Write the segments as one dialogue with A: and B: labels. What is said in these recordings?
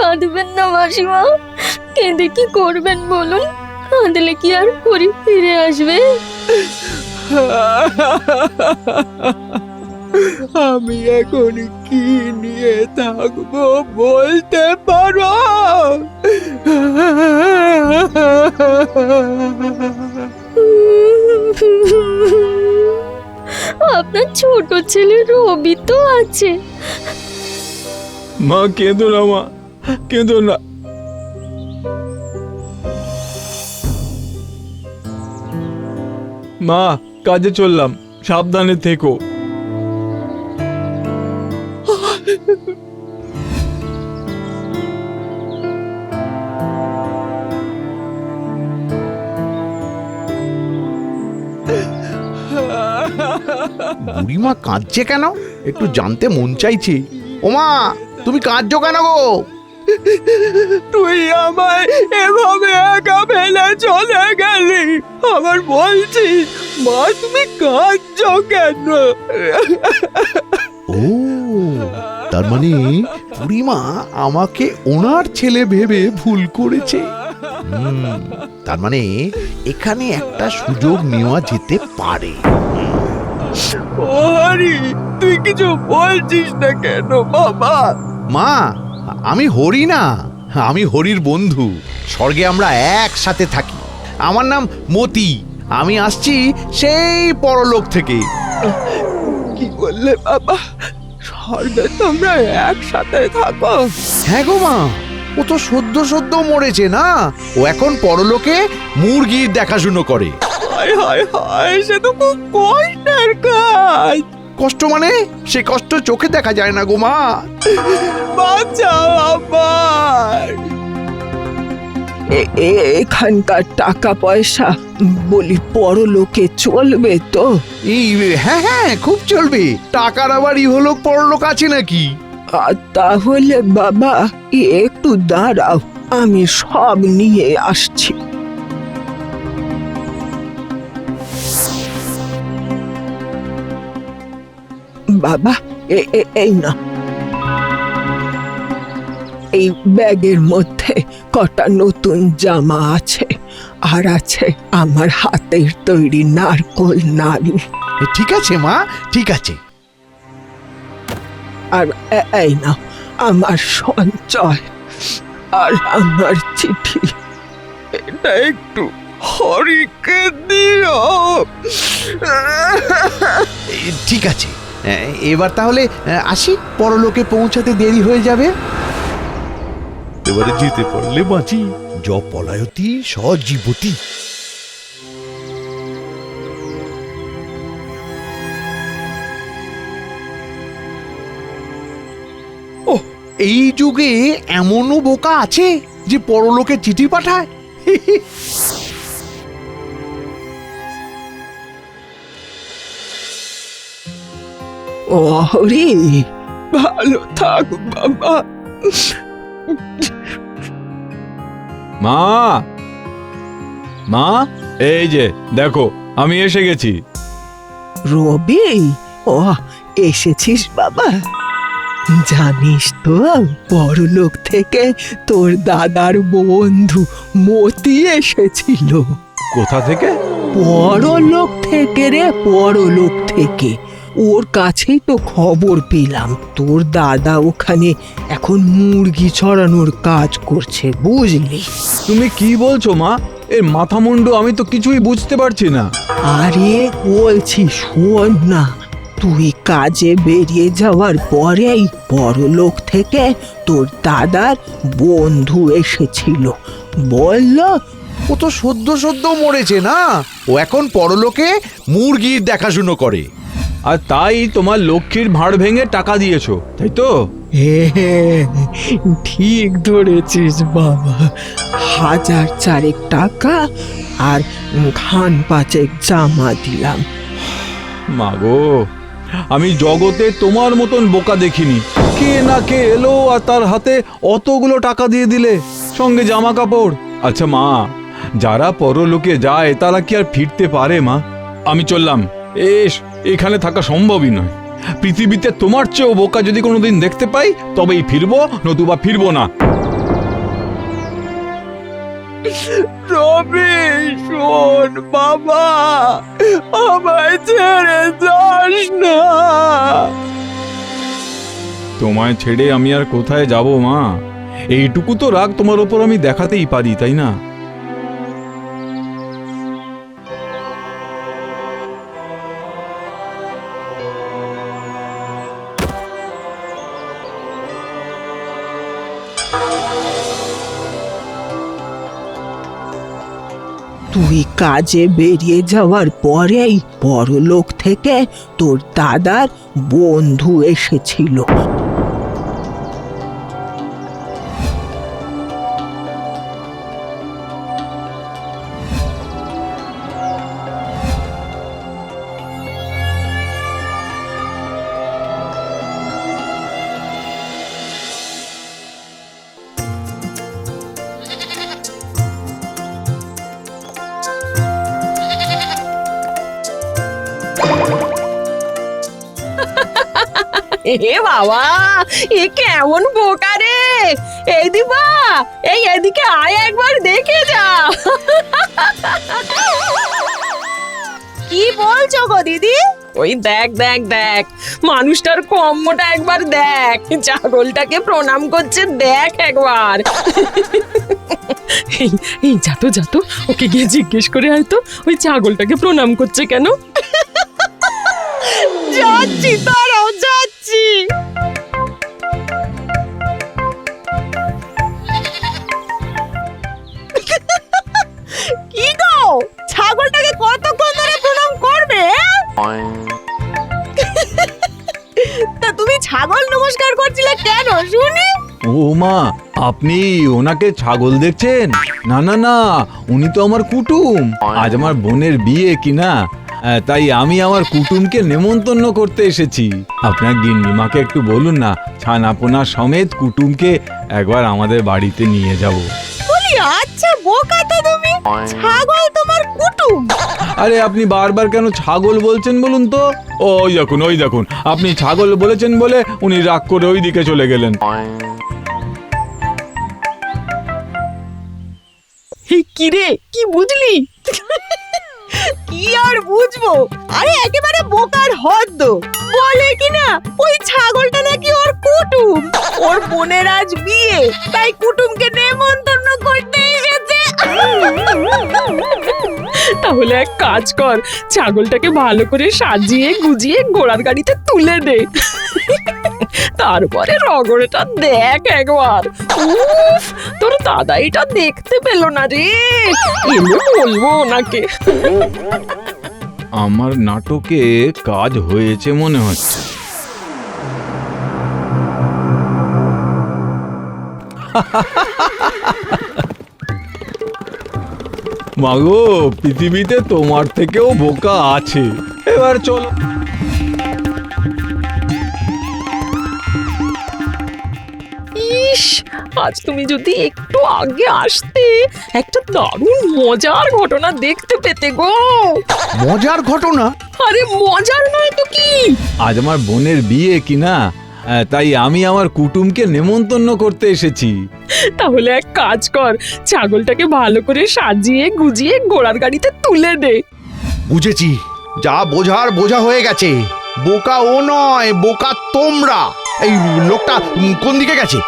A: কাঁদবেন না মাসিমা, কেঁদে কি করবেন বলুন? কাঁদলে কি আর হরি ফিরে আসবে?
B: আমি এখন কি নিয়ে থাকবো বলতে পারো?
A: আপনার ছোট ছেলে রবি তো আছে।
B: মা কেঁদো না, মা কেঁদো না। মা কাজে চললাম, সাবধানে থেকো।
C: বুড়িমা কাঁদছে কেন একটু জানতে মন চাইছে। ওমা, তুমি কাঁদছো কেন গো?
B: তুই আমায় এভাবে একা ফেলে চলে গেলি, আবার বলছিস মা তুমি কাঁদছো কেন?
C: ও, তার মানে বুড়িমা আমাকে ওনার ছেলে ভেবে ভুল করেছে। তার মানে এখানে একটা সুযোগ নেওয়া যেতে পারে।
B: ও হরি, তুই কিছু বলছিস না কেন বাবা?
C: মা, আমি হরি না, আমি হরির বন্ধু। স্বর্গে আমরা একসাথে থাকি। আমার নাম মতি, আমি আসছি সেই পরলোক থেকে।
B: কি বললে বাবা? স্বর্গে তোমরা একসাথে থাকো?
C: হ্যাঁ গো মা, ও তো সদ্য সদ্য মরেছে না, ও এখন পরলোকে মুরগির দেখাশুনো করে।
B: হায় হায় হায়, সে তো খুব কষ্টের কাজ।
C: কষ্ট মানে? সে কষ্ট চোখে দেখা যায় না গো মা।
B: বাঁচাও আমার।
D: এখানকার টাকা পয়সা বলি পরলোকে চলবে তো?
C: এই হ্যাঁ হ্যাঁ, খুব চলবে। টাকার আবার ইহলোক পরলোক আছে নাকি?
D: তাহলে বাবা একটু দাঁড়াও, আমি সব নিয়ে আসছি। বাবা এই না, এই ব্যাগের মধ্যে কটা নতুন জামা আছে, আর আছে আমার হাতের তৈরি নারকোল নাড়ু।
C: ঠিক আছে মা, ঠিক আছে।
D: আর এই না আমার সঞ্চয় আর আমার চিঠি।
B: এটা একটু হরিকে দিও।
C: ঠিক আছে, এবার তাহলে আসি, পরলোকে পৌঁছাতে দেরি হয়ে যাবে। এবারে যেতে পারলে বাঁচি, য পলায়তি সজীবতি। ওহ, এই যুগে এমনও বোকা আছে যে পরলোকে চিঠি পাঠায়।
D: ও হরি,
B: ভালো থাক বাবা। মা, মা, এই যে দেখো আমি এসে গেছি।
D: রবি, ও এসেছিস বাবা? জানিস তো পরলোক থেকে তোর দাদার বন্ধু মতি এসেছিল।
B: কোথা থেকে?
D: পরলোক থেকে রে, পরলোক থেকে। ওর কাছেই তো খবর পেলাম তোর দাদা ওখানে এখন মুরগি ছড়ানোর কাজ করছে, বুঝলি?
B: তুমি কি বলছো মা? এর মাথা মুন্ডু আমি তো কিছুই বুঝতে পারছি না।
D: আরে বলছি শোন না, তুই কাজে বেরিয়ে যাওয়ার পরেই পরলোক থেকে তোর দাদার বন্ধু এসেছিল। বলল
C: ও তো সদ্য সদ্য মরেছে না, ও এখন পরলোকে মুরগির দেখাশুনো করে।
B: আর তাই তোমার লক্ষ্মীর ভাঁড় ভেঙে টাকা দিয়েছো, তাই তো?
D: ঠিক ধরেছিস বাবা, 1000 টাকা আর খান 5 জামা দিলাম।
B: মাগো, আমি জগতে তোমার মতন বোকা দেখিনি। কে না কে এলো আর তার হাতে অতগুলো টাকা দিয়ে দিলে, সঙ্গে জামা কাপড়। আচ্ছা মা, যারা পরলোকে যায় তারা কি আর ফিরতে পারে মা? আমি চললাম, এখানে থাকা সম্ভবই নয়। পৃথিবীতে তোমার চেয়েও বোকা যদি কোনোদিন দেখতে পাই তবেই ফিরবো, নতুবা ফিরবো না।
D: রবি শোন বাবা, আমায় ছেড়ে যাস না।
B: তোমায় ছেড়ে আমি আর কোথায় যাব মা? এইটুকু তো রাগ তোমার ওপর আমি দেখাতেই পারি, তাই না?
D: তুই কাজে বেরিয়ে যাওয়ার পরেই বড়লোক থেকে তোর দাদার বন্ধু এসেছিল। এ বাবা, এ কেমন বোকা রে! এই দিবা, এই এদিকে আয়, একবার দেখে যা। কি বলছো গো দিদি? ওই দেখ দেখ দেখ, মানুষটার কম্মটা একবার দেখ, ছাগলটাকে প্রণাম করছে, দেখ একবার। এই যাতো যাতো, ওকে গিয়ে জিজ্ঞেস করে হয়তো ওই ছাগলটাকে প্রণাম করছে কেন। যাচ্ছি, তারাও যাচ্ছি। কি গো, ছাগলটাকে কতক্ষণ ধরে প্রণাম করবে? তা তুমি ছাগল নমস্কার করছিলে কেন শুনি?
B: ও মা, আপনি ওনাকে ছাগল দেখছেন? না না না, উনি তো আমার কুটুম। আজ আমার বোনের বিয়ে কিনা, তাই আমি আমার কুটুমকে নেমন্তন্ন করতে এসেছি। আপনার গিন্নিমাকে একটু বলুন না, ছানাপোনা সমেত কুটুমকে একবার আমাদের বাড়িতে নিয়ে যাব।
D: বলি আচ্ছা বোকা তো তুমি, ছাগল তোমার কুটুম?
B: আরে আপনি বারবার কেন ছাগল বলছেন বলুন তো? ওই দেখুন, ওই দেখুন, আপনি ছাগল বলেছেন বলে উনি রাগ করে ওই দিকে চলে গেলেন।
D: কি রে, কি বুঝলি? কি আর বুঝবো, আরে একেবারে বোকার হদ্দ। বলে কিনা ওই ছাগলটা নাকি ওর কুটুম, ওর বোনের আজ বিয়ে, তাই কুটুমকে নেমন্তন্ন করতে এসেছে। তাহলে এক কাজ কর, ছাগলটাকে ভালো করে সাজিয়ে গুজিয়ে ঘোড়ার গাড়িতে তুলে দে, তারপরে রগড়টা দেখ একবার। উফ, তোর দাদা এটা দেখতে পেল না রে, এলে বলবো ওনাকে।
B: আমার নাটকে কাজ হয়েছে মনে হচ্ছে। মাগো, পৃথিবীতে তোমার থেকেও বোকা আছে। এবার চলো।
D: ইস, আজ তুমি যদি একটু আগে আসতে, একটা দারুণ মজার ঘটনা দেখতে পেতে গো।
C: মজার ঘটনা?
D: আরে মজার নয় তো কি?
B: আজ আমার বোনের বিয়ে কিনা, তাই আমি আমার কুটুমকে নেমন্তন্ন করতে এসেছি।
D: তাহলে এক কাজ কর, ছাগলটাকে ভালো করে সাজিয়ে গুজিয়ে ঘোড়ার গাড়িতে তুলে দে।
C: বুঝেছি, যা বোঝার বোঝা হয়ে গেছে। বোকা ও নয়, বোকা তোমরা। এই লোকটা কোন দিকে গেছে?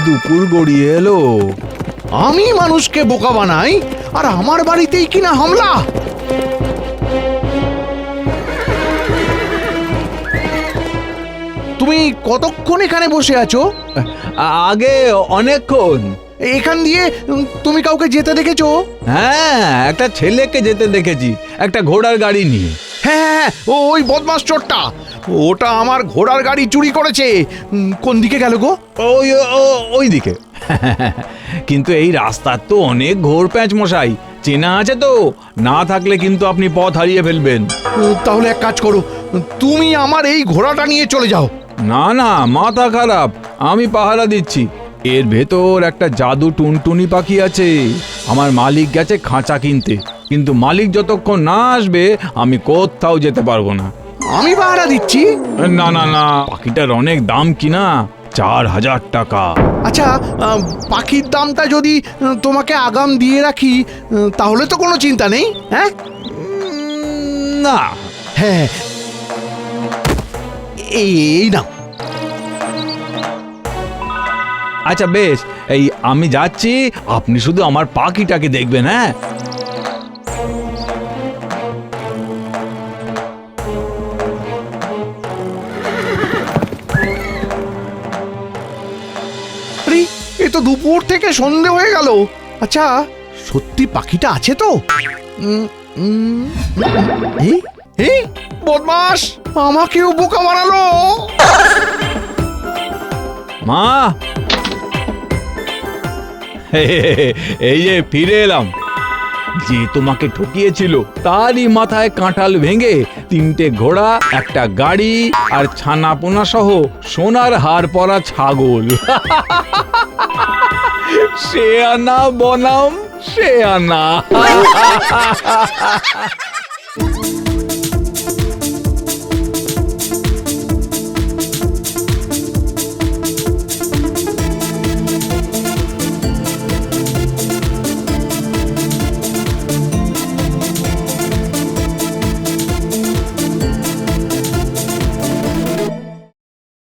B: দুপুর গড়িয়ে এলো।
C: আমি মানুষকে বোকা বানাই, আর আমার বাড়িতেই কিনা হামলা। তুমি কতক্ষণ এখানে বসে আছো?
B: আগে অনেকক্ষণ।
C: এখান দিয়ে তুমি কাউকে যেতে দেখেছো?
B: হ্যাঁ, একটা ছেলেকে যেতে দেখেছি, একটা ঘোড়ার গাড়ি নিয়ে।
C: হ্যাঁ হ্যাঁ, ওই বদমাস চোরটা, ওটা আমার ঘোড়ার গাড়ি চুরি করেছে। কোন দিকে গেল গো?
B: ওই দিকে। কিন্তু এই রাস্তার তো অনেক ঘোর প্যাঁচ মশাই, চেনা আছে তো? না থাকলে কিন্তু আপনি পথ হারিয়ে ফেলবেন।
C: তাহলে এক কাজ করো, তুমি আমার এই ঘোড়াটা নিয়ে চলে যাও।
B: না না, মাথা খারাপ, আমি পাহারা দিচ্ছি। এর ভেতর একটা জাদু টুনটুনি পাখি আছে, আমার মালিক গেছে খাঁচা কিনতে। কিন্তু মালিক যতক্ষণ না আসবে আমি কোথাও যেতে পারবো না।
C: আমি পাহারা দিচ্ছি।
B: না না না, পাখিটার অনেক দাম কিনা, 4000 টাকা।
C: আচ্ছা, পাখির দামটা যদি তোমাকে আগাম দিয়ে রাখি, তাহলে তো কোনো চিন্তা নেই। হ্যাঁ
B: না,
C: হ্যাঁ, এই নাও।
B: আচ্ছা বেশ, এই আমি যাচ্ছি, আপনি শুধু আমার পাখিটাকে দেখবেন। হ্যাঁ,
C: আরে, এ তো দুপুর থেকে সন্ধে হয়ে গেল। আচ্ছা, সত্যি পাখিটা আছে তো? এই বদমাস, আমাকেও বোকা বানালো।
B: মা, এই যে ফিরে এলাম। যে তোমাকে ঠকিয়েছিল তারই মাথায় কাঁঠাল ভেঙে 3টে ঘোড়া, একটা গাড়ি আর ছানা পোনা সহ সোনার হার পরা ছাগল। সে আনা বনাম সে আনা।